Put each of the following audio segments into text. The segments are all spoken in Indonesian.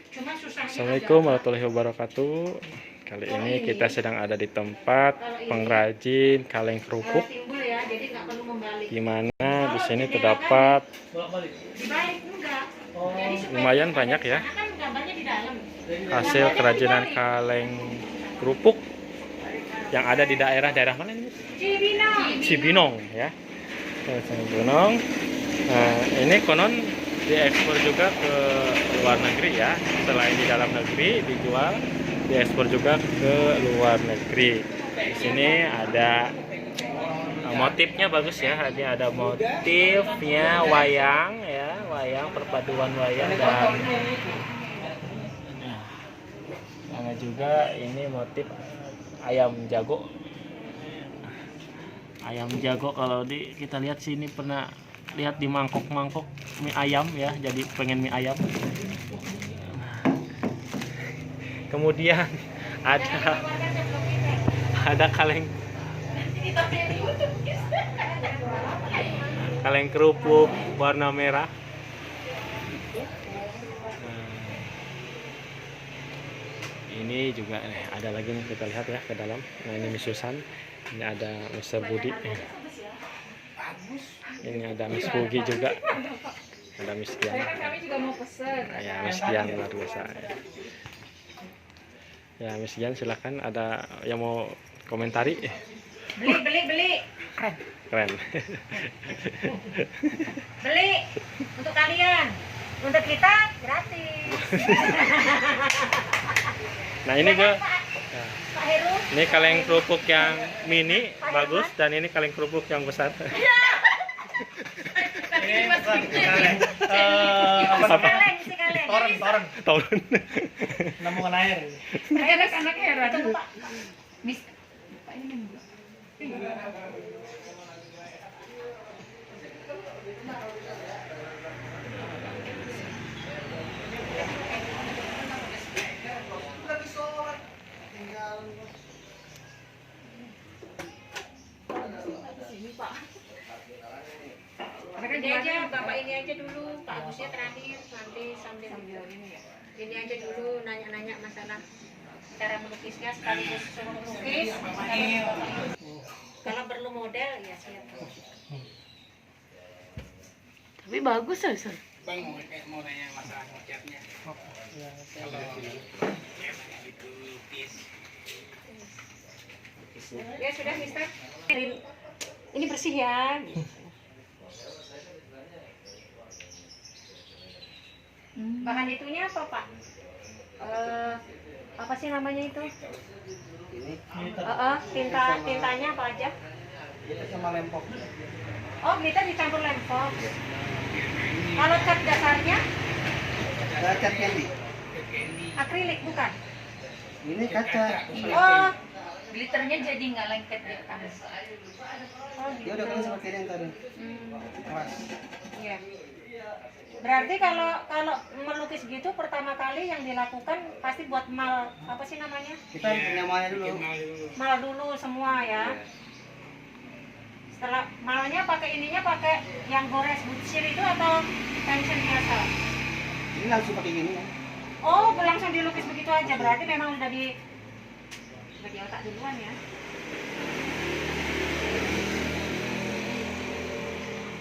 Assalamualaikum warahmatullahi wabarakatuh. Kali ini kita sedang ada di tempat pengrajin kaleng kerupuk. Di mana di sini terdapat lumayan banyak ya hasil kerajinan kaleng kerupuk yang ada di daerah mana ini? Cibinong ya. Cibinong. Nah, ini konon diekspor juga ke luar negeri ya. Selain di dalam negeri dijual, diekspor juga ke luar negeri. Di sini ada motifnya bagus ya. Ini ada motifnya wayang ya, wayang perpaduan wayang dan ada juga ini motif ayam jago. Ayam jago kalau kita lihat sini pernah lihat di mangkok mie ayam ya, jadi pengen mie ayam. Kemudian ada kaleng kerupuk warna merah. Ini juga ada lagi nih, kita lihat ya ke dalam. Nah, ini Miss Susan, ini ada Mr. Budi. Ini ada Miss Pugi juga, ada Miss Kian. Kami juga mau pesen. Ya, Miss Kian luar biasa. Ya, Miss Kian silakan, ada yang mau komentari? Beli. Keren. Beli untuk kalian, untuk kita gratis. Nah, ini gue. Pak Heru. Ini kaleng kerupuk yang mini bagus dan ini kaleng kerupuk yang besar. Toren. Namungan air. Anak-anak heran. Miss, Pak ini ini aja, Bapak ini aja dulu, Pak Agusnya terakhir, nanti sambil ini ya. Ini aja dulu, nanya-nanya masalah cara melukisnya sekaligus suruh melukis. Kalau perlu model ya siap. Tapi bagus ya, Sir. Bang mau nanya masalah catnya. Kalau itu lukis. Ya sudah, Mister. Ini bersih ya. Bahan itunya apa, Pak? Apa sih namanya itu? Tintanya apa aja? Itu sama lempok. Oh, glitter dicampur lempok. Kalau cat dasarnya? Cat candy. Akrilik bukan? Ini kaca. Oh, glitternya jadi nggak lengket di atas. Oh, Dia udah kan seperti ini yang tadi. Keras. Iya. Berarti kalau melukis gitu pertama kali yang dilakukan pasti buat mal, apa sih namanya? Kita nyamannya dulu. Mal dulu semua ya. Setelah malnya pakai pakai yang gores butsir itu atau tension biasa? Ini langsung pakai gini ya. Oh, langsung dilukis begitu aja. Berarti memang udah di otak duluan ya.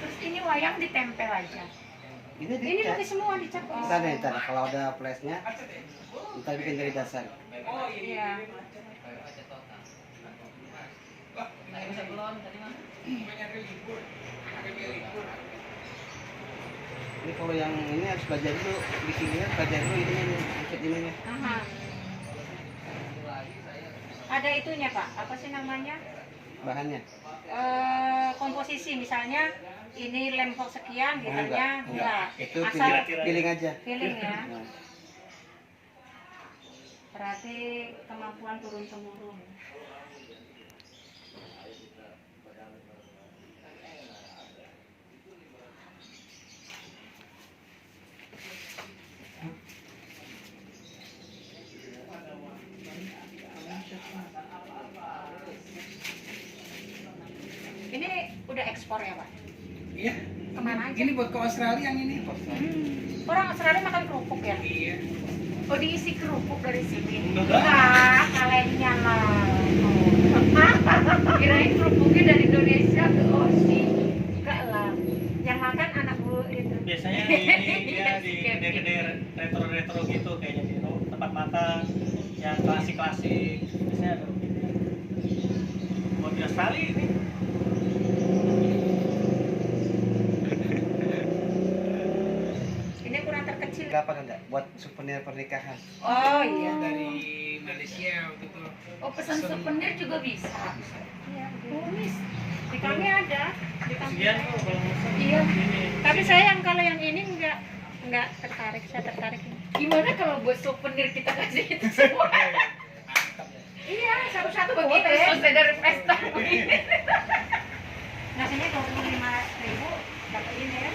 Terus ini wayang ditempel aja. Ini lukis semua dicat. Ntar kalau ada flashnya, kita bikin dari dasar. Oh iya. Ini kalau yang ini harus belajar dulu, bikinnya belajar dulu ini. Aha. Ada itunya, Pak. Apa sih namanya? Bahannya. Komposisi misalnya ini lempok sekian, gitarnya enggak. Itu Asal feeling aja. feeling ya. Berarti kemampuan turun temurun. Ini udah ekspor ya, Pak? Iya. Kemana aja? Ini buat ke Australia yang ini. Orang Australia makan kerupuk ya? Iya. Oh, diisi kerupuk dari sini. Enggak, kalengnya lah. Kirain kerupuknya dari Indonesia ke Osi. Enggak lah. Yang makan anak bu itu. Biasanya dia di kedai-kedai retro-retro gitu, kayaknya di tempat makan yang klasik-klasik. Biasanya ada begitu. Mau di Australia ini. Ini kurang terkecil. Kapan ada buat souvenir pernikahan? Oh iya. Dari Malaysia waktu itu. Oh, pesan souvenir juga bisa. Iya, tulis. Di kami ada. Di kami Sekian ada. kok kalau mau Iya. ini. Tapi saya yang kalau yang ini enggak tertarik. Saya tertarik ini. Gimana kalau buat souvenir kita kasih itu semua? Iya, satu-satu Begitu boleh. selesai dari pesta. Nasinya 25.000 dapat ini ya.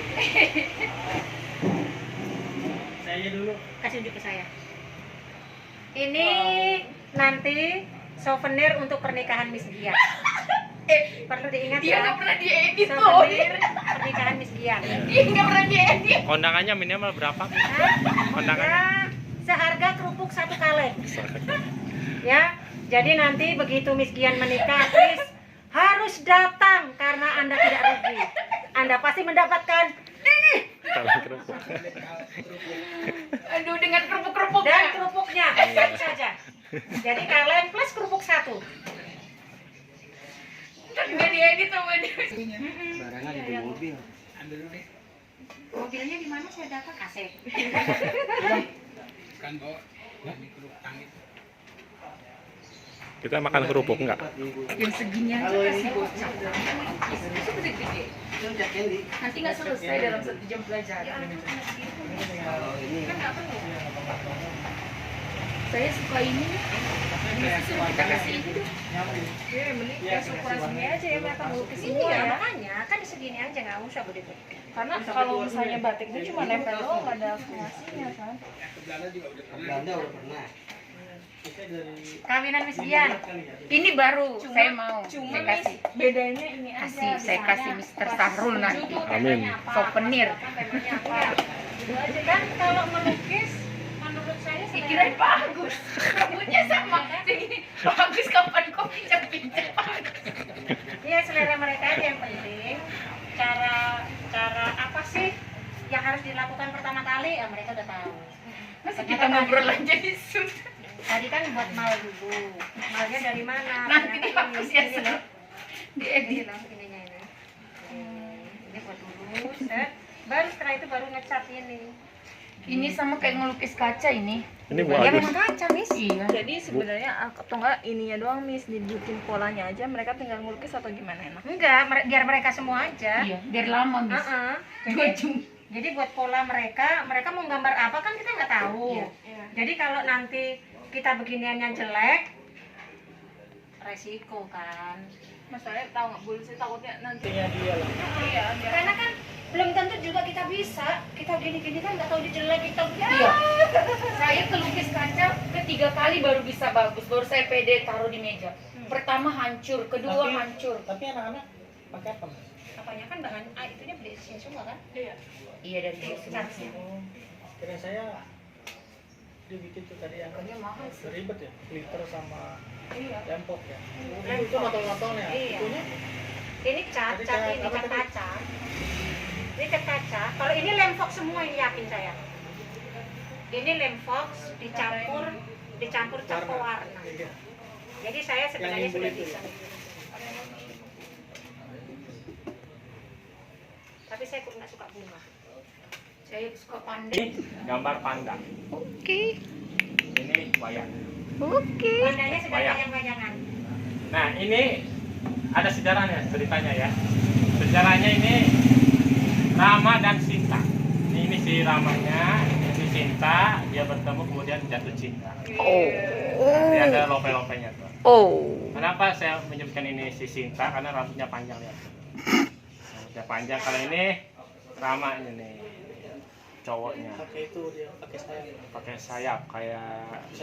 Saya dulu. Kasih unjuk ke saya. Ini nanti souvenir untuk pernikahan Miss Gia. Perlu diingat Dia nggak ya. pernah diedit tuh. Souvenir pernikahan Miss Gia. Dia nggak pernah diedit. Kondangannya minimal berapa? Kondangan. Ya, seharga kerupuk 1 kaleng. Ya, jadi nanti begitu Miss Gian menikah, please harus datang karena Anda tidak rugi. Anda pasti mendapatkan ini Kaleng kerupuk. Aduh, dengan kerupuk-kerupuk dan kerupuknya satu saja. Jadi kaleng plus kerupuk 1. Ntar nggak diedit sama dia. Barangnya ada di mobil. Ambil dulu deh. Mobilnya di mana saya datang kasih. Kan bawa di kerupuk tangit. Kita makan kerupuk enggak? Yang segini aja kasih bocah. Itu gede-gede. Itu Jack Candy. Nanti nggak selesai dalam 1 jam pelajaran. Kalau ini Kan nggak perlu. Saya suka ini. Suruh kita kasih ini deh. Ya, mending ya ukuran segini aja ya mereka melukis semua ya. Makanya kan segini aja nggak usah begitu. Karena kalau misalnya batiknya cuma nempel doang, nggak ada kreasinya kan. Ke Belanda juga udah ke Belanda udah pernah. Kita dari Kawinan Miss Gian. Ini baru saya mau. Cuma Saya kasih. bedanya ini aja. Kasih, saya kasih Mr. Sahrul nanti. Amin. Souvenir. Itu aja kan kalau melukis menurut saya Kirain bagus. Rambutnya sama. Segini. Bagus kapan kau pinjam-pinjam bagus. Iya, selera mereka aja yang penting. Cara apa sih yang harus dilakukan pertama kali? Ya mereka udah tahu. Masa kita ngobrol aja di sini. Tadi kan buat mal dulu. Malnya dari mana? Nanti Ternyata dihapus ini. ya, Ini Sir. loh. Diedit. Ini loh, ininya ini. Ini buat dulu, set. Baru setelah itu baru ngecat ini. Ini sama kayak ngelukis kaca ini. Ini Bu Ya Agus. memang kaca, Miss. Iya. Jadi sebenarnya atau enggak ininya doang Miss, dibikin polanya aja, mereka tinggal ngelukis atau gimana enak? Enggak, biar mereka semua aja. Iya, biar lama bisa. Heeh. Dua Jadi, jam. jadi buat pola mereka mau gambar apa kan kita nggak tahu. Iya. Jadi kalau nanti kita beginiannya jelek, resiko kan. Masalahnya tahu nggak boleh sih, takutnya nanti. dia lah. Iya, Karena kan belum tentu juga kita bisa. Kita gini-gini kan nggak tahu dia jelek, kita Iya. Saya kelukis kaca ketiga kali baru bisa bagus. Baru saya pede taruh di meja. Pertama hancur, kedua Tapi- hancur. Tapi anak-anak pakai apa? Mas? apanya kan bahan itunya beli sini semua kan. Iya. Iya dari Catnya. Kira saya dia bikin tuh tadi yang Harganya mahal sih. ribet ya, glitter sama Iya. lempok ya. Lempok. Itu notol-notolnya. Iya. Itunya Ini cat Tadi ini apa cat tadi? kaca. Ini cat kaca. Kalau ini lem fox semua ini yakin saya. Ini lem fox dicampur cat warna. pewarna. Iya. Jadi saya sebenarnya nimbul sudah itu bisa. ya? Tapi saya nggak suka bunga. Saya suka pandai. Ini gambar panda. Oke. Ini wayang. Oke. Pandanya sedang Bayang. bayang-bayangan. Nah, ini ada sejarahnya, ceritanya ya. Sejarahnya ini Rama dan Sinta. Ini si Ramanya, si Sinta, dia bertemu kemudian jatuh cinta. Ini ada lope-lopenya tuh. Kenapa saya menyebutkan ini si Sinta? Karena rambutnya panjang lihat. Rambutnya panjang. Kalau ini Rama ini nih, cowoknya. Pakai itu dia pakai sayap. Pakai sayap kayak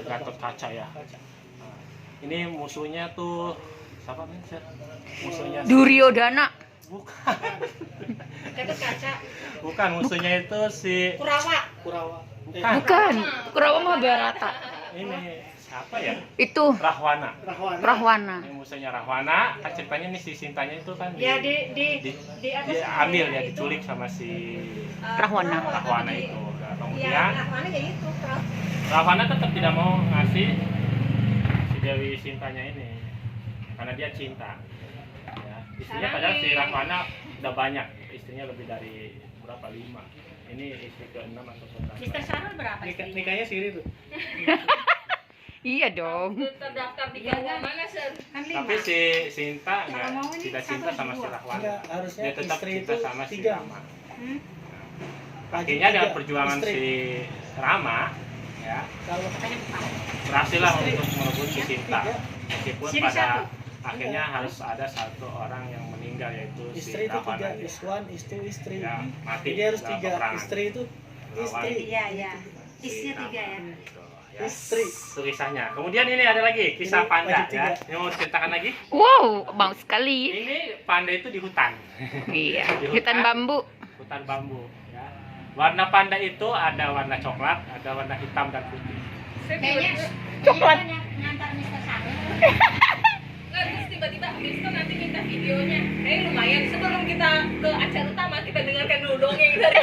Gatot Kaca ya. Kaca. Nah, ini musuhnya tuh siapa nih? Sir? Musuhnya Duryodhana. bukan. Gatot kaca. Bukan musuhnya itu si Kurawa. Kurawa. Bukan, Kurawa mah Barata. Ini siapa ya? Itu Rahwana. Rahwana. Yang musuhnya Rahwana, kan ceritanya nih si Sintanya itu kan Ya di, dia ambil ya, diculik sama si Rahwana. Rahwana itu. Nah, Ya, kemudian mana ya itu. Rahwana tetap tidak mau ngasih si Dewi Sintanya ini karena dia cinta. Ya, istrinya padahal si Rahwana udah banyak, istrinya lebih dari berapa, 5. Ini istri ke-6 atau ke-8. Mister Sarul berapa? Nikahnya siri tuh. Iya dong. Terdaftar di Jawa mana sih? Kan 5. Tapi si Sinta Kalau mau ini tidak cinta sama si satu, Rahwana. Enggak, harusnya Dia tetap istri cinta itu sama si 3. Rama. Hmm? Akhirnya dengan Tiga, perjuangan istri. si Rama, ya Kalau berhasil lah Istri. untuk merebut si Sinta. 3. Meskipun Jadi pada satu. akhirnya harus ada satu orang yang meninggal, yaitu istri si itu 3, Rahwana. iswan, istri. Ya, mati. Jadi harus dalam 3. peperangan. Istri itu istri. Iya, iya. Si Isinya 3 ya. Rama, gitu. Ya, Istri. itu kisahnya. Kemudian ini ada lagi kisah Ini panda wajib ya. 3. Ini mau ceritakan lagi. Wow, mau sekali. Ini panda itu di hutan. Iya, Di hutan bambu. Hutan bambu. Ya. Warna panda itu ada warna coklat, ada warna hitam dan putih. Kayaknya Coklat. ngantar Mister Sarul. Nggak, terus tiba-tiba Misto nanti minta videonya. Lumayan, sebelum kita ke acara utama kita dengarkan dulu dongeng dari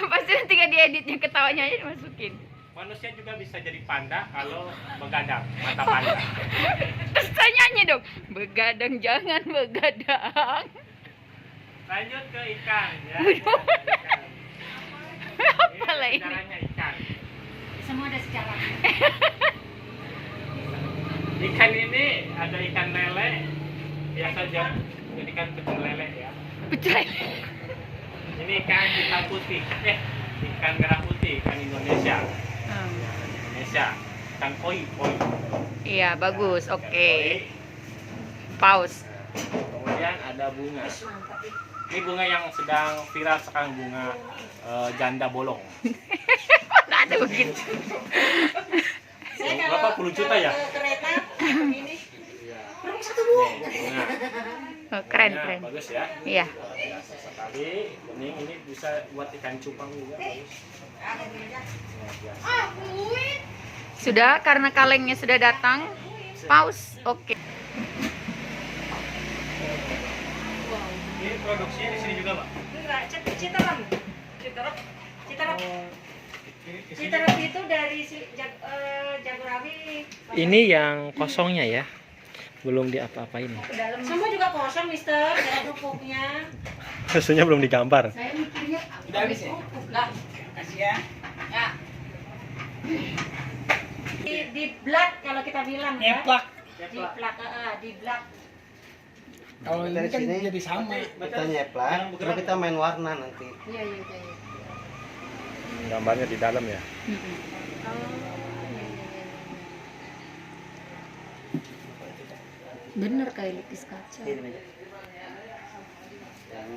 Pasti nanti gak dieditnya, ketawanya aja dimasukin. Manusia juga bisa jadi panda kalau begadang, mata panda. Terus saya nyanyi dong. Begadang jangan begadang. Lanjut ke ikan ya. Waduh. Ikan. Apa lah ini? Caranya ikan. Semua ada sejarah. Ikan ini ada ikan lele, biasa aja ikan pecel lele ya. Pecel. Ini ikan hitam putih, ikan merah putih, ikan Indonesia. Indonesia, ikan koi. Iya, bagus. Oke. Koi. Pause. Kemudian ada bunga. Ini bunga yang sedang viral sekarang, bunga janda bolong. Mana ada begitu? Saya Berapa puluh juta ya? ke kereta begini. Nih, bunga. Oh, keren, Bunga keren. bagus ya. Iya. Biasa sekali. Bening ini bisa buat ikan cupang juga bagus. Ya, biasa. Sudah, karena kalengnya sudah datang. Pause. Oke. Ini produksinya di sini juga, Pak. Enggak, Citarum. Citarum. Citarum itu dari Jagorawi. Ini yang kosongnya ya, belum diapa-apain. Semua juga kosong, Mister. Ada kerupuknya. Susunya belum digambar. Saya mikirnya Udah habis ya? Enggak. Kasih ya. Ya. Di blood kalau kita bilang ya. Nyeplak. Di plak, di blood. Kalau ini Dari kan sini, jadi sama. Kita nyeplak, terus kita main warna nanti. Iya, iya, iya. Gambarnya di dalam ya. Bener kayak lukis kaca. Yang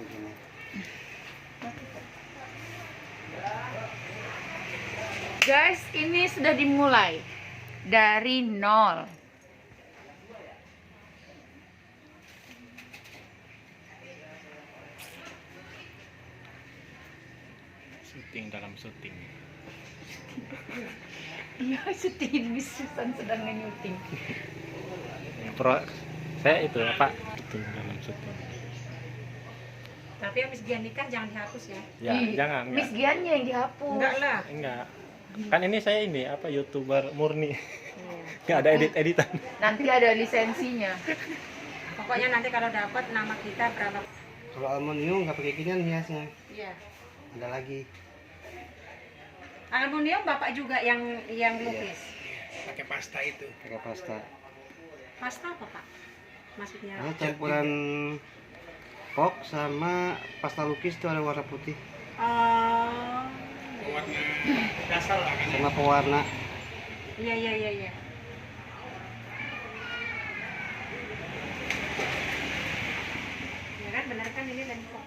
gini. Guys, ini sudah dimulai dari nol. Syuting dalam syuting. Iya, syuting Miss Susan sedang nyuting. Saya itu apa? Syuting dalam syuting. Tapi habis dia nikah jangan dihapus ya. Ya, jangan. Miss Giannya yang dihapus. Enggak lah. Enggak. Kan ini saya ini apa YouTuber murni. Enggak ada edit-editan. Nanti ada lisensinya. Pokoknya nanti kalau dapat nama kita berapa? Kalau aluminium nggak pakai ginian hiasnya. Iya. Ada lagi. Aluminium Bapak juga yang lukis. Pakai pasta itu. Pakai pasta. Pasta apa, Pak? Maksudnya? Ini campuran pop sama pasta lukis itu ada warna putih Oh. Warna dasar lah kan. sama pewarna. Iya, iya, iya, iya. Ya kan benar kan ini dan fox.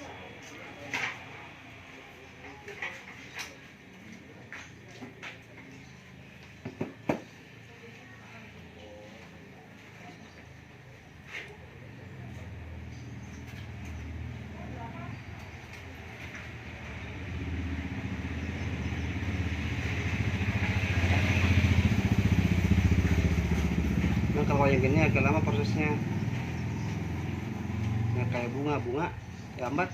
Nah, kalau yang gini agak lama prosesnya. Nah, kayak bunga gambar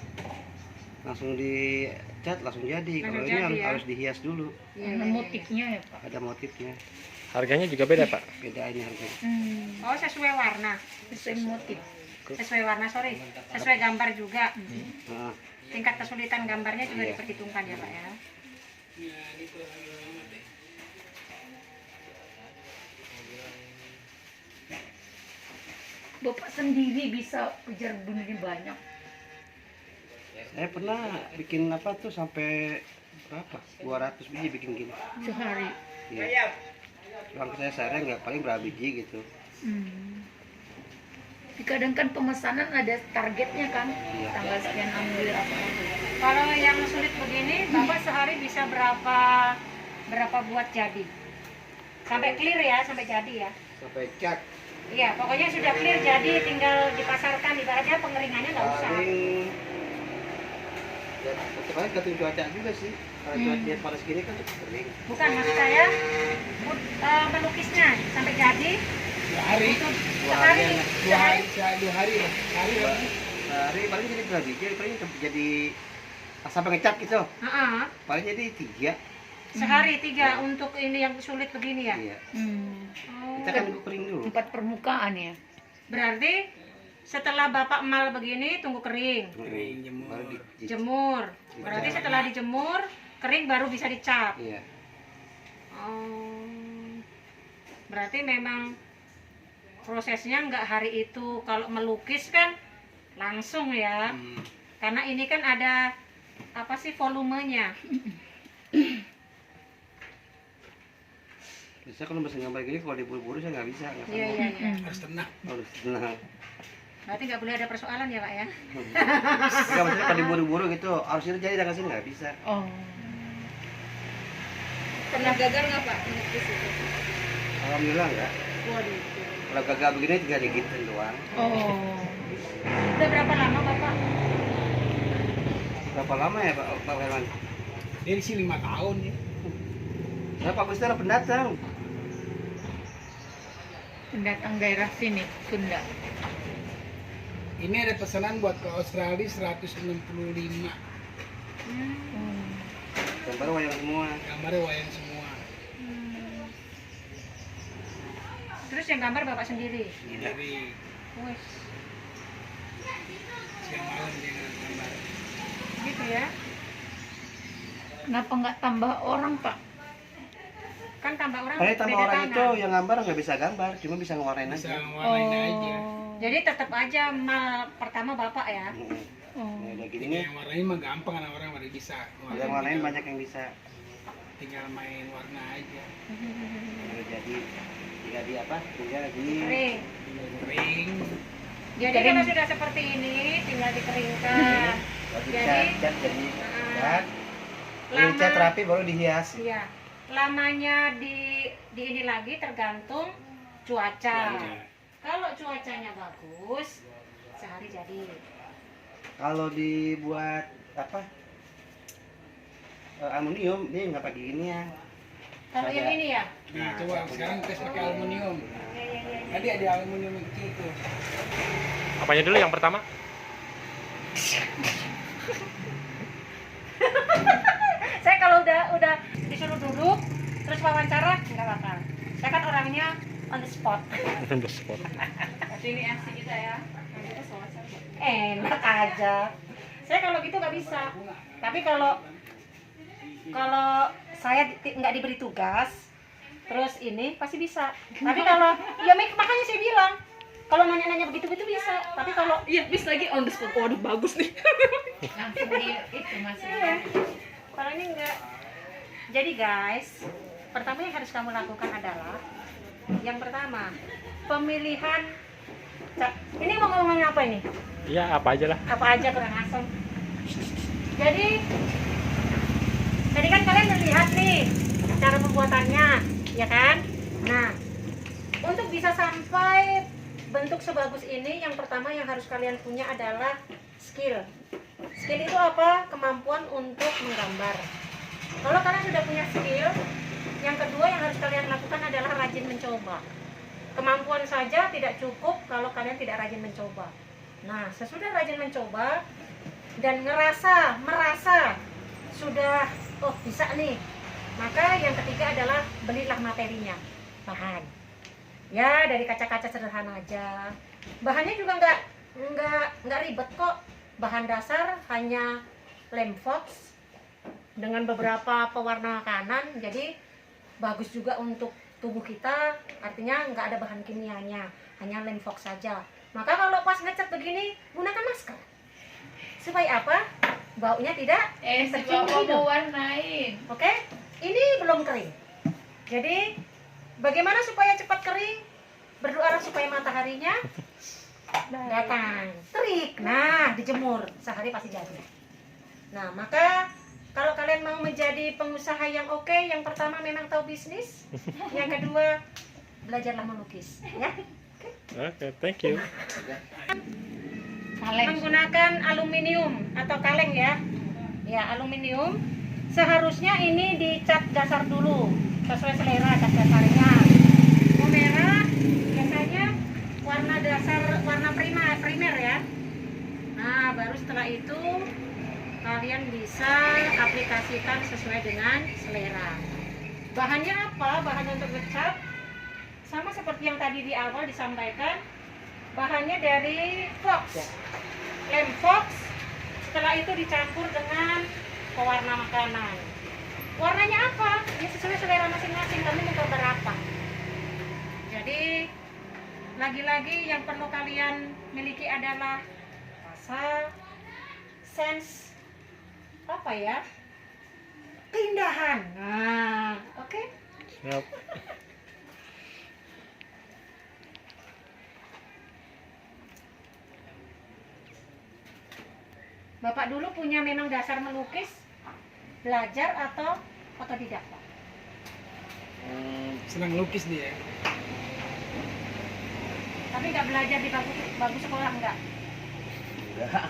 langsung dicat langsung jadi. Kalau ini harus dihias dulu. Ada motifnya ya Pak. Ada motifnya. Harganya juga beda, Pak. Beda ini harganya. Oh, sesuai warna. Sesuai motif. Sesuai warna, sorry. Sesuai gambar juga. Nah, Tingkat kesulitan gambarnya juga Iya. diperhitungkan ya, Pak ya. Bapak sendiri bisa kejar begini banyak. saya pernah bikin apa tuh sampai berapa? 200 biji bikin gini. Sehari. Iya. Uang saya sehari nggak paling berapa biji gitu. Kadang kan pemesanan ada targetnya kan. Iya. Tanggal sekian ambil apa. Kalau yang sulit begini, Bapak sehari bisa berapa buat jadi? Sampai clear ya, sampai jadi ya. Sampai cat. Iya, pokoknya sudah clear jadi, tinggal dipasarkan. Ibaratnya pengeringannya nggak usah. Paling ya, tetap aja cuaca juga sih. Kalau cuaca panas gini kan tetap kering. Bukan, maksud saya melukisnya sampai jadi. 2 hari. Sehari, sehari. 2 hari lah. Sehari lah. Sehari paling jadi berapa biji? Paling jadi sampai ngecat gitu. Heeh. Paling jadi 3. Sehari 3 untuk ini yang sulit begini ya. Iya. Oh, Kita kan nunggu kering dulu. Tempat permukaan ya. berarti setelah Bapak mal begini tunggu kering, Kering, jemur. Baru jemur. Berarti setelah dijemur kering baru bisa dicap. Iya. Oh, berarti memang prosesnya nggak hari itu. Kalau melukis kan langsung ya, karena ini kan ada apa sih volumenya. Bisa kalau bisa gambar gini kalau diburu-buru saya nggak bisa. Nggak Iya sanggup. iya iya. Harus tenang. Harus tenang. Berarti nggak boleh ada persoalan ya Pak ya. Enggak maksudnya kalau diburu-buru gitu harus itu jadi dari sini nggak bisa. Oh. Pernah gagal nggak Pak melukis itu? Alhamdulillah enggak. Waduh. Kalau gagal begini tinggal digitu doang. Oh. Udah berapa lama Bapak? Berapa lama ya Pak Herman? Dari sini 5 tahun ya. Saya Pak Gusti ada pendatang. Pendatang daerah sini, Sunda. Ini ada pesanan buat ke Australia 165. Gambar wayang semua. Gambarnya wayang semua. Terus yang gambar Bapak sendiri? Dari Wes, siang malam dia gambar. gitu ya. Kenapa nggak tambah orang Pak? Kan tambah orang Kalau tambah beda orang tangan. itu yang gambar nggak bisa gambar, cuma bisa ngewarnain Bisa aja. warnain aja. Jadi tetap aja mal pertama Bapak ya. Nah, udah gini nih, Yang warnain mah gampang, karena orang pada bisa. yang warnain banyak yang bisa. Tinggal main warna aja. Udah jadi tinggal di apa? Tinggal di Kering. Kering. Jadi kalau sudah seperti ini tinggal dikeringkan. cat jadi cat. Ini Lama. cat rapi baru dihias. Iya. Lamanya di ini lagi tergantung cuaca. Kalau cuacanya bagus, sehari jadi. Kalau dibuat apa? Aluminium dia nggak pakai gini ya. Kalau yang ini ya. Nah, coba sekarang tes pakai aluminium. Tadi ada aluminium yang kecil tuh. Apanya dulu yang pertama? Saya kalau udah disuruh duduk terus wawancara nggak bakal. Saya kan orangnya on the spot. On the spot. Ini asik kita ya. Enak aja. Saya kalau gitu nggak bisa. Tapi kalau saya nggak diberi tugas, terus ini pasti bisa. Tapi kalau ya makanya saya bilang kalau nanya-nanya begitu-begitu bisa. Tapi kalau Iya, bis lagi on the spot. Waduh, bagus nih. Langsung di itu masih. kalau ini enggak. Jadi guys, pertama yang harus kamu lakukan adalah yang pertama pemilihan. Ini mau ngomongin apa ini? Iya, apa aja lah. Apa aja kurang asem. Jadi tadi kan kalian udah lihat nih cara pembuatannya, ya kan? Nah, untuk bisa sampai bentuk sebagus ini, yang pertama yang harus kalian punya adalah skill. Skill itu apa? Kemampuan untuk menggambar. Kalau kalian sudah punya skill, yang kedua yang harus kalian lakukan adalah rajin mencoba. kemampuan saja tidak cukup kalau kalian tidak rajin mencoba. Nah, sesudah rajin mencoba dan merasa sudah, oh bisa nih, maka yang ketiga adalah belilah materinya, bahan. Ya, dari kaca-kaca sederhana aja. Bahannya juga nggak ribet kok. Bahan dasar hanya lem fox dengan beberapa pewarna makanan, jadi bagus juga untuk tubuh kita, artinya nggak ada bahan kimianya, hanya lem fox saja. Maka kalau pas ngecat begini, gunakan masker. Supaya apa? Baunya tidak tercium Bapak hidung. mau warnain. Oke? Ini belum kering. Jadi, bagaimana supaya cepat kering? Berdoa supaya mataharinya datang. Terik. Nah, dijemur. Sehari pasti jadi. Nah, maka kalau kalian mau menjadi pengusaha yang oke, yang pertama memang tahu bisnis. Yang kedua, belajarlah melukis. Ya? Oke, thank you. Menggunakan aluminium atau kaleng ya. Ya, aluminium. Seharusnya ini dicat dasar dulu sesuai selera cat dasarnya. Mau merah biasanya warna dasar, warna primer ya. Nah, baru setelah itu kalian bisa aplikasikan sesuai dengan selera. Bahannya apa? Bahan untuk ngecat sama seperti yang tadi di awal disampaikan. Bahannya dari fox, lem fox. Setelah itu dicampur dengan pewarna makanan. Warnanya apa? Ya sesuai selera masing-masing. Kamu mau gambar apa? Jadi lagi-lagi yang perlu kalian miliki adalah rasa, sense, apa ya? Keindahan. Nah, oke? Yap. Bapak dulu punya memang dasar melukis, belajar atau otodidak, Pak? Senang lukis dia. Tapi nggak belajar di bagus sekolah enggak? Enggak.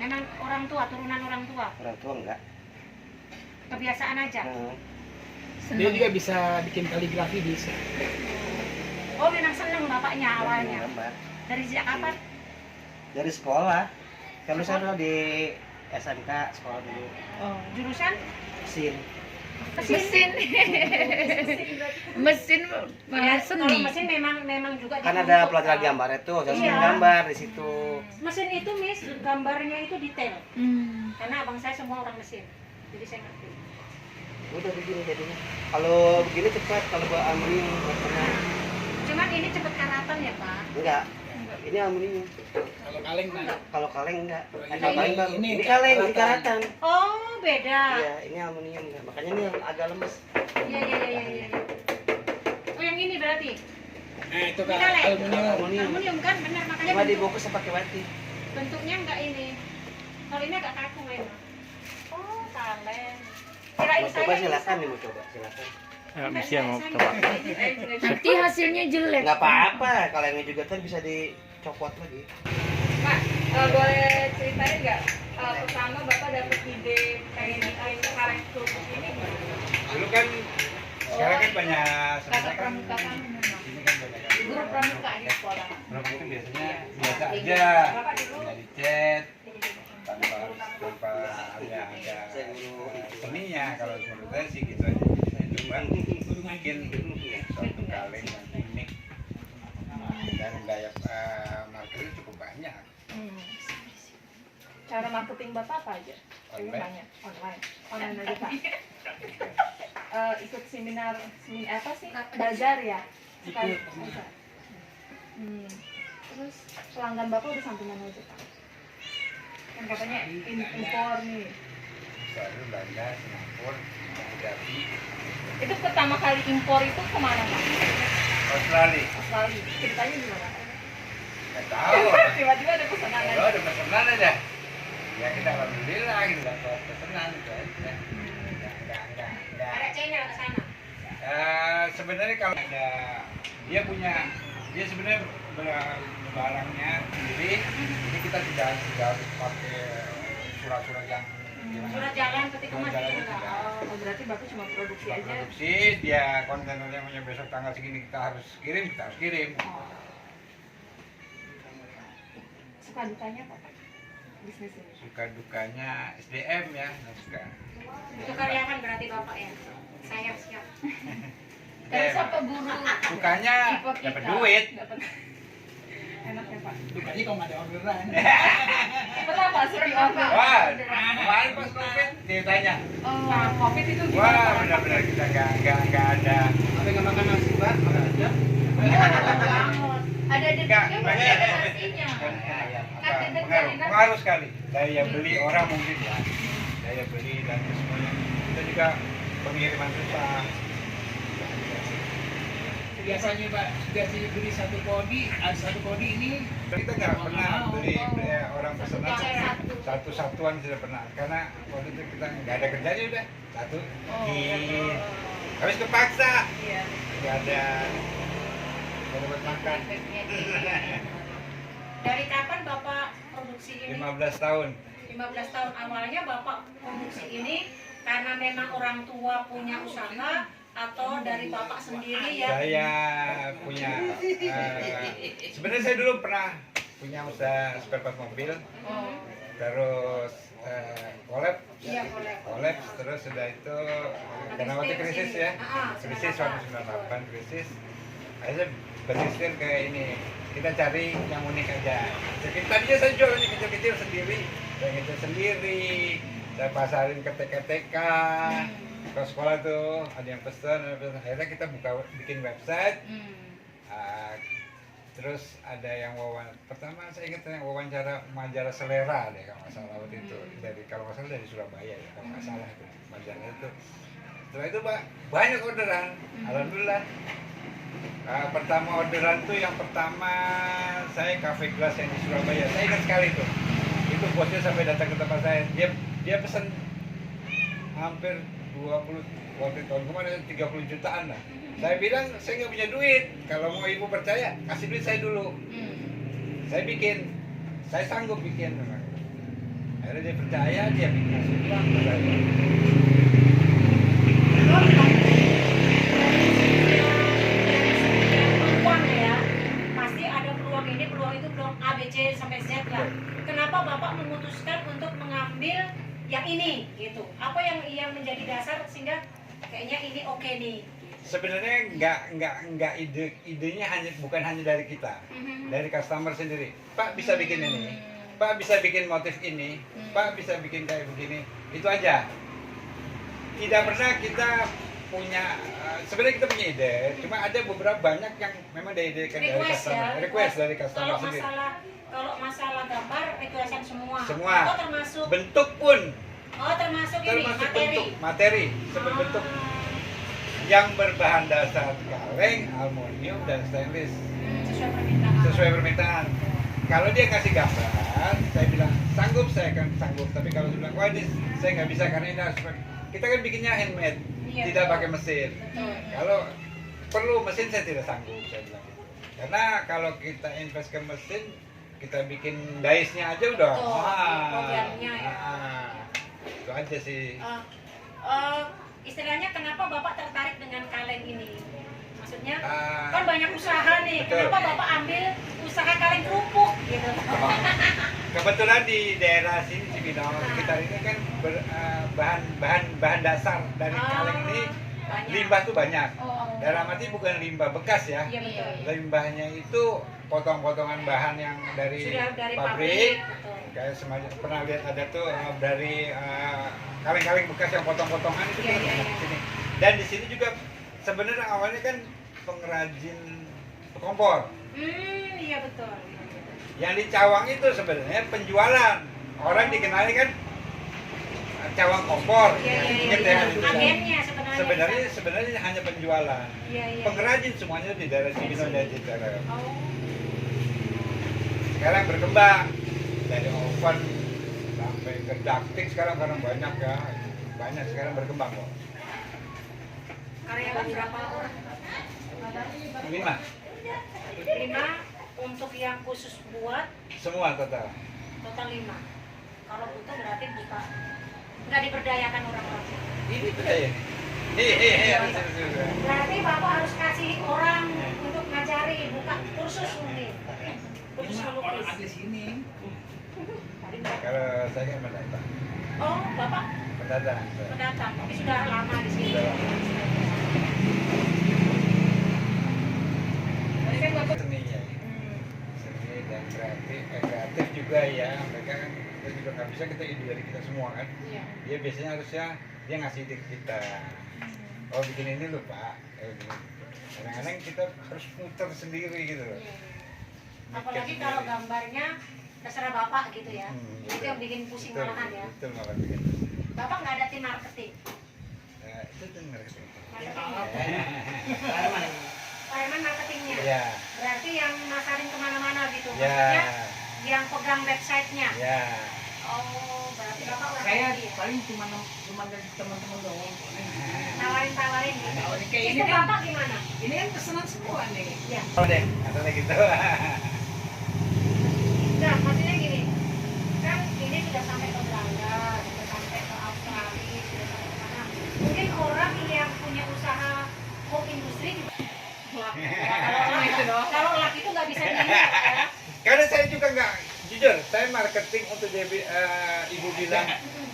Memang orang tua, turunan orang tua, Orang tua enggak. kebiasaan aja. Nah, Dia juga bisa bikin kaligrafi bisa. Oh, memang seneng bapaknya awalnya. gambar. Dari sejak kapan? Dari sekolah. Kalau saya dulu di SMK sekolah dulu. Oh, jurusan? Mesin. Mesin Ya, seni. kalau mesin memang juga Kan dituntut, ada pelajaran Pak. gambar itu, saya Iya. suka gambar di situ. Mesin itu, Miss, gambarnya itu detail. Hmm. Karena abang saya semua orang mesin. Jadi saya ngerti. Udah begini jadinya. Kalau begini cepat, kalau buat aluminium buat tenang. Cuman ini cepet karatan ya, Pak? Enggak. Ini aluminium. Kalau kaleng nah. Kalau kaleng enggak. Ini- Kalau kaleng baru. ini Ini kaleng, ini karatan. karatan. Oh, beda. Iya, ini aluminium enggak. Makanya ini agak lemes. Iya. Oh, yang ini berarti? Nah, itu Ini kan kaleng. aluminium. Aluminium. Aluminium kan, benar. Makanya Cuma dibungkus pakai batik. bentuknya enggak ini. Kalau ini agak kaku memang. Oh, kaleng. Kirain Mau saya coba ini silakan sama. nih, mau coba silakan. Ya, misi yang mau coba. Nanti hasilnya jelek. Enggak apa-apa, kalau yang ini juga kan bisa dicopot lagi. Pak, boleh ceritain nggak pertama Bapak dapat ide pengen bikin kaleng kerupuk ini gimana? Dulu kan sekarang kan banyak Kata sebenarnya kan pramuka kan memang. ini kan banyak kan. Guru pramuka di sekolah. Kerupuk itu biasanya biasa aja. Tinggal dicat tanpa ada seninya. Kalau menurut saya sih gitu aja. Saya coba bikin suatu kaleng yang unik dan daya marketing cukup banyak. Cara marketing Bapak apa aja? Online. Banyak. Online aja Pak. Ikut seminar apa sih? Bazar ya? Sekali. Bazar. Terus pelanggan Bapak udah sampai mana aja Pak? Kan katanya impor nih. Soalnya Belanda, Singapura, Abu Dhabi, Itu pertama kali impor itu kemana Pak? Australia. Australia. Ceritanya gimana? Nggak tahu. Tiba-tiba ada pesanan Kalau ada pesanan aja, ya kita alhamdulillah kita dapat pesanan itu aja. Enggak. Ada China ke sana. Sebenarnya kalau ada dia sebenarnya barangnya sendiri, jadi kita tidak harus pakai surat-surat yang Surat jalan ketika Surat masih jalan enggak. tidak. Oh, berarti Bapak cuma produksi Setelah aja. produksi dia kontainernya punya besok tanggal segini kita harus kirim. Suka dukanya apa Pak? Bisnis ini. Suka dukanya SDM ya, nggak suka. Itu karyawan berarti Bapak ya. Saya siap. Terus apa guru? Sukanya Tipe kita. dapat duit. Dapat enaknya Pak. Dukanya kalau nggak ada orderan. Dapat apa? Sepi apa? Wah, kemarin pas COVID dia tanya, Oh, Covid itu wah gimana Pak? benar-benar kita nggak ada. Apa nggak makan nasi Pak? Makan aja. Ada Enggak, dediknya, banyak. ada nasinya. Pengaruh sekali. Daya beli orang mungkin ya, daya beli dan semuanya. Kita juga pengiriman susah. Biasanya Pak, sudah beli satu kodi ini Kita nggak pernah beli orang pesanan satu-satuan tidak pernah, karena waktu itu kita nggak ada kerjanya udah satu. Habis kepaksa, Iya. nggak ada buat makan. Dari kapan Bapak produksi ini? 15 tahun. 15 tahun awalnya Bapak produksi ini karena memang orang tua punya usaha atau dari Bapak sendiri ya? Saya punya, sebenarnya saya dulu pernah punya usaha spare part mobil, terus Iya, boleh. kolaps, terus sudah itu karena waktu krisis ya, krisis waktu 98 krisis, akhirnya berpikir kayak ini, kita cari yang unik aja. Jadi tadinya saya jual ini kecil-kecil sendiri, saya pasarin ke TK-TK. Ke sekolah tuh ada yang pesan, akhirnya kita bikin website. Terus ada yang pertama saya ingat yang wawancara majalah Selera deh kalau nggak salah waktu itu, kalau nggak salah dari Surabaya ya kalau nggak salah itu majalah itu. Setelah itu banyak orderan, alhamdulillah. Pertama orderan tuh yang pertama saya Cafe Glass yang di Surabaya, saya ingat sekali tuh. Itu bosnya sampai datang ke tempat saya, dia pesan hampir 20 waktu tahun kemarin 30 jutaan lah. Saya bilang saya nggak punya duit. Kalau mau ibu percaya kasih duit saya dulu. Saya sanggup bikin. Akhirnya dia percaya, dia bikin kasih uang ke saya. Peluang ya, pasti ada peluang ini, peluang itu, peluang A, B, C sampai Z lah. Kenapa Bapak memutuskan untuk mengambil yang ini gitu? Apa yang menjadi dasar sehingga kayaknya ini oke nih? Sebenarnya nggak idenya bukan hanya dari kita, dari customer sendiri. Pak bisa bikin ini, Pak bisa bikin motif ini, Pak bisa bikin kayak begini, itu aja. Tidak pernah kita punya, sebenarnya kita punya ide, cuma ada beberapa banyak yang memang dari customer, request dari customer sendiri. Kalau masalah gambar requestan semua. Semua. Atau termasuk Bentuk pun. Oh, termasuk ini materi, seperti bentuk yang berbahan dasar kaleng, aluminium dan stainless. Sesuai permintaan. Kalau dia kasih gambar, saya bilang sanggup, saya akan sanggup. Tapi kalau dia bilang wah ini saya nggak bisa karena ini harus pakai. Kita kan bikinnya handmade, tidak pakai mesin. Kalau perlu mesin saya tidak sanggup, saya bilang. Karena kalau kita invest ke mesin, kita bikin dice-nya aja udah. Programnya ya. Itu aja sih. Istilahnya kenapa Bapak tertarik dengan kaleng ini? Maksudnya Ah, kan banyak usaha nih. betul. Kenapa Bapak ambil usaha kaleng kerupuk gitu? Kebetulan di daerah sini Cibinong sekitar ini kan bahan dasar dari kaleng ini banyak. limbah tuh banyak. Dalam arti bukan limbah bekas ya. Iya betul. Limbahnya itu potong-potongan bahan yang dari Sudah dari pabrik. betul. Kayak semacam pernah lihat ada tuh dari kaleng-kaleng bekas yang potong-potongan itu Iya, kan iya, di iya. sini. Dan di sini juga sebenarnya awalnya kan pengrajin kompor. Iya betul. Yang di Cawang itu sebenarnya penjualan. Orang dikenali kan cawang kompor. Iya, Ingat ya? Agennya sebenarnya. Sebenarnya hanya penjualan. Iya, iya. Pengrajin semuanya di daerah Cibinong dan Cikarang. Oh. Sekarang berkembang dari oven sampai ke ducting sekarang banyak ya. Banyak sekarang berkembang kok. Karyawan berapa orang? 5 5 untuk yang khusus buat semua total. total 5. Kalau butuh berarti buka nggak diberdayakan orang-orang. Ini budaya. Berarti Bapak harus kasih orang untuk ngajari, buka kursus mungkin. Kursus melukis. Di sini. Kalau saya kan pendatang. Oh, Bapak Pendatang. pendatang, tapi sudah lama di sini. Sudah lama. Seninya. Seni dan kreatif juga ya. Mereka kan kita juga nggak bisa kita ide dari kita semua kan. Iya. Dia biasanya harusnya dia ngasih ide ke kita. Oh bikin ini loh Pak. Kadang-kadang kita harus muter sendiri gitu loh. Iya. Apalagi kalau gambarnya terserah Bapak gitu ya. Itu Betul. yang bikin pusing Betul, malahan ya. Betul malah bikin. Bapak nggak ada tim marketing. Itu tuh ngerti. Pak Herman marketingnya. Ya. Berarti yang masarin kemana-mana gitu. Ya. Maksudnya yang pegang websitenya. Ya. Oh, berarti Bapak udah Saya ngerti ya? paling cuma dari teman-teman doang. Nawarin-tawarin gitu. Nawarin kayak ini Sistem kan. Bapak gimana? Ini kan pesanan semua nih. Ya. Oh deh, katanya gitu. Nah, maksudnya gini, kan ini sudah sampai ke Belanda, sudah sampai ke Australia, sudah sampai ke mana. Mungkin orang yang punya usaha home industry juga. Kalau laki itu nggak bisa dilihat ya. Karena saya juga nggak, jujur, saya marketing untuk ibu bilang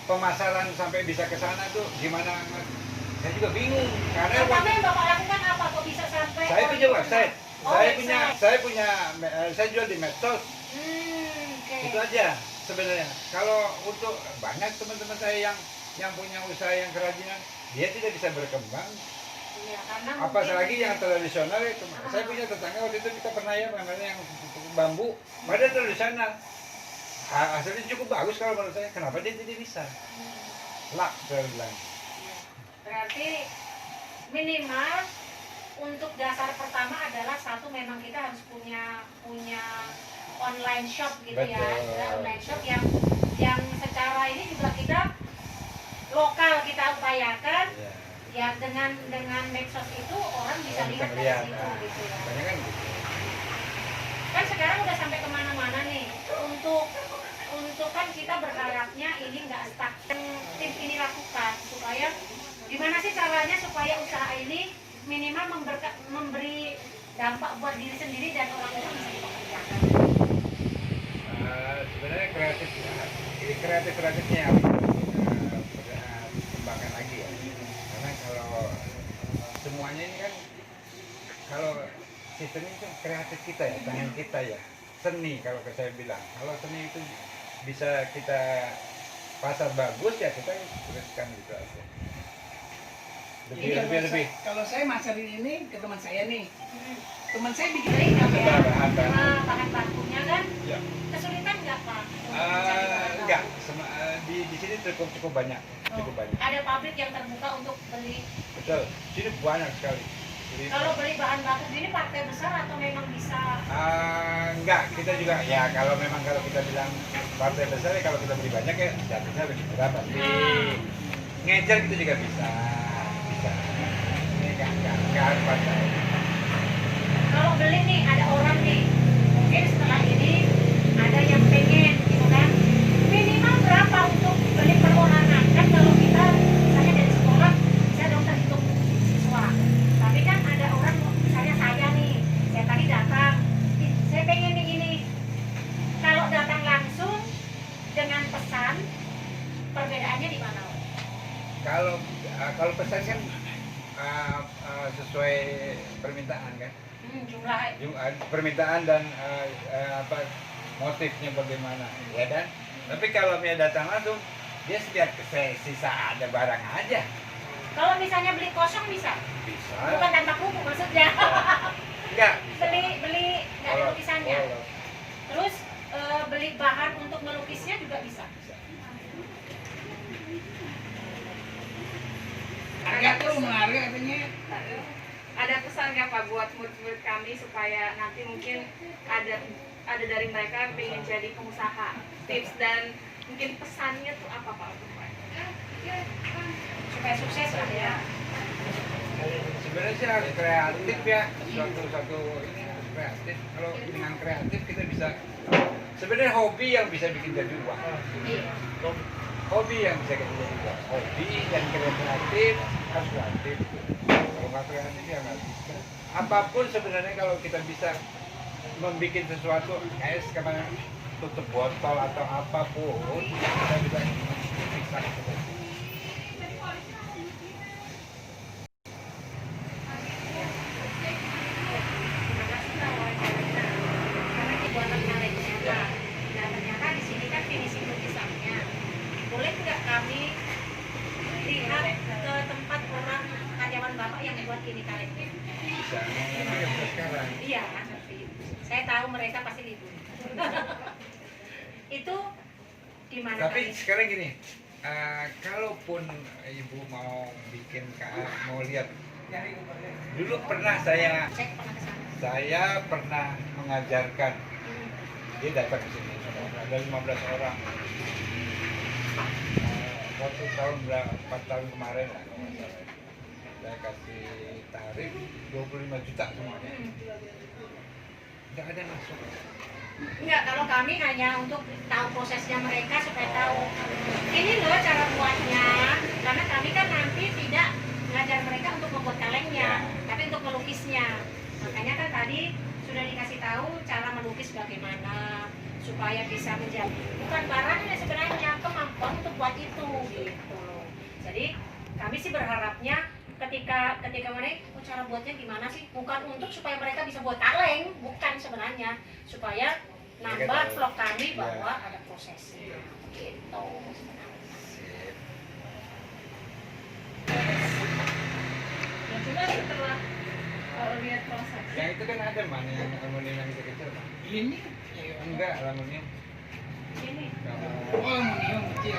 pemasaran sampai bisa ke sana tuh gimana? Saya juga bingung. Karena Pertama yang Bapak lakukan apa? Kok bisa sampai? saya orang punya itu website, kenal? Oh, saya punya, saya jual di medsos. Oke. Itu aja sebenarnya. Kalau untuk banyak teman-teman saya yang punya usaha yang kerajinan, dia tidak bisa berkembang. Iya, karena Apalagi yang tradisional itu. Saya punya tetangga waktu itu kita pernah ya mengenai yang bambu, padahal tradisional. Hasilnya cukup bagus kalau menurut saya. Kenapa dia tidak bisa? Lak, saya bilang. berarti minimal untuk dasar pertama adalah satu memang kita harus punya online shop gitu ya. Betul. Ada online shop yang secara ini juga kita lokal kita upayakan. Ya. Ya dengan medsos itu orang bisa Orang lihat bisa dari lihat, situ nah, gitu ya. banyak kan gitu. Kan sekarang udah sampai kemana-mana nih. Untuk kan kita berharapnya ini nggak stuck. Yang tim ini lakukan supaya gimana sih caranya supaya usaha ini minimal memberi dampak buat diri sendiri dan orang-orang bisa dipekerjakan. Sebenarnya kreatifnya harus kembangkan lagi ya. Karena kalau semuanya ini kan kalau sistem itu kreatif kita ya, tangan kita ya, seni kalau saya bilang. Kalau seni itu bisa kita pasar bagus ya kita teruskan gitu aja. Lebih. Kalau saya masarin ini ke teman saya nih. Teman saya bikin Jadi nggak ya, Bahan-bahan. bahan bakunya kan Ya. kesulitan nggak Pak? Untuk mencari bahan baku? Enggak, di sini cukup banyak, cukup banyak. Ada pabrik yang terbuka untuk beli. Betul, sini banyak sekali. Jadi, Kalau beli bahan baku ini partai besar atau memang bisa? enggak, kita juga ya kalau kita bilang partai besar ya kalau kita beli banyak ya jatuhnya lebih murah pasti. Ngejar kita juga bisa. Ini enggak harus partai. Kalau beli nih ada orang nih, mungkin setelah ini ada yang pengen gitu kan, minimal berapa untuk beli perorangan? Kan kalau kita misalnya dari sekolah bisa dong terhitung siswa, tapi kan ada orang misalnya saya nih, saya tadi datang, saya pengen nih ini. Kalau datang langsung dengan pesan, perbedaannya di mana? Kalau pesan kan sesuai permintaan kan. Jumlah Permintaan dan motifnya bagaimana ya kan. Tapi kalau dia datang langsung dia setiap sisa ada barang aja. kalau misalnya beli kosong bisa? Bisa. Bukan tanpa kuku maksudnya. Enggak. beli nggak ada lukisannya. Oh, Terus beli bahan untuk melukisnya juga bisa. harga tuh mengharga katanya. Ada pesan nggak Pak buat murid-murid kami supaya nanti mungkin ada dari mereka yang pengen jadi pengusaha, tips dan mungkin pesannya tuh apa Pak untuk mereka? Supaya sukses lah ya. Sebenarnya sih harus kreatif ya. Satu ini harus kreatif. Kalau dengan kreatif kita bisa sebenarnya hobi yang bisa bikin jadi uang. hobi yang bisa kita jadikan hobi dan kreatif, harus kreatif. Kalau nggak kreatif ya nggak bisa. Apapun sebenarnya kalau kita bisa membuat sesuatu kayak sekarang tutup botol atau apapun kita bisa bisa. Buatan kalengnya. Nah ternyata di sini kan finishing lukisannya. Boleh nggak kami lihat ke tempat orang karyawan bapak yang buat ini kalengnya? Bisa, tapi nggak bisa sekarang. Iya, nanti. Saya tahu mereka pasti libur. Itu di mana? Tapi kali? sekarang gini, kalaupun ibu mau bikin mau lihat, dulu pernah Cek pernah ke sana. saya pernah mengajarkan, dia datang ke sini, ada 15 orang. Waktu tahun 4 tahun kemarin lah, kalau nggak salah. Saya kasih tarif 25 juta semuanya. Nggak ada masuk. Enggak, kalau kami hanya untuk tahu prosesnya mereka supaya tahu ini loh cara buatnya. Karena kami kan nanti tidak mengajar mereka untuk membuat kalengnya, tapi untuk melukisnya. Makanya kan tadi sudah dikasih tahu cara melukis bagaimana supaya bisa menjadi bukan barangnya sebenarnya kemampuan untuk buat itu gitu loh. Jadi kami sih berharapnya ketika mereka cara buatnya gimana sih, bukan untuk supaya mereka bisa buat kaleng, bukan sebenarnya supaya nambah vlog kami bahwa ada prosesnya gitu Nah, cuma setelah lihat proses Yang itu kan ada mana yang aluminium yang kecil? Ini Enggak, aluminium. ini oh aluminium kecil.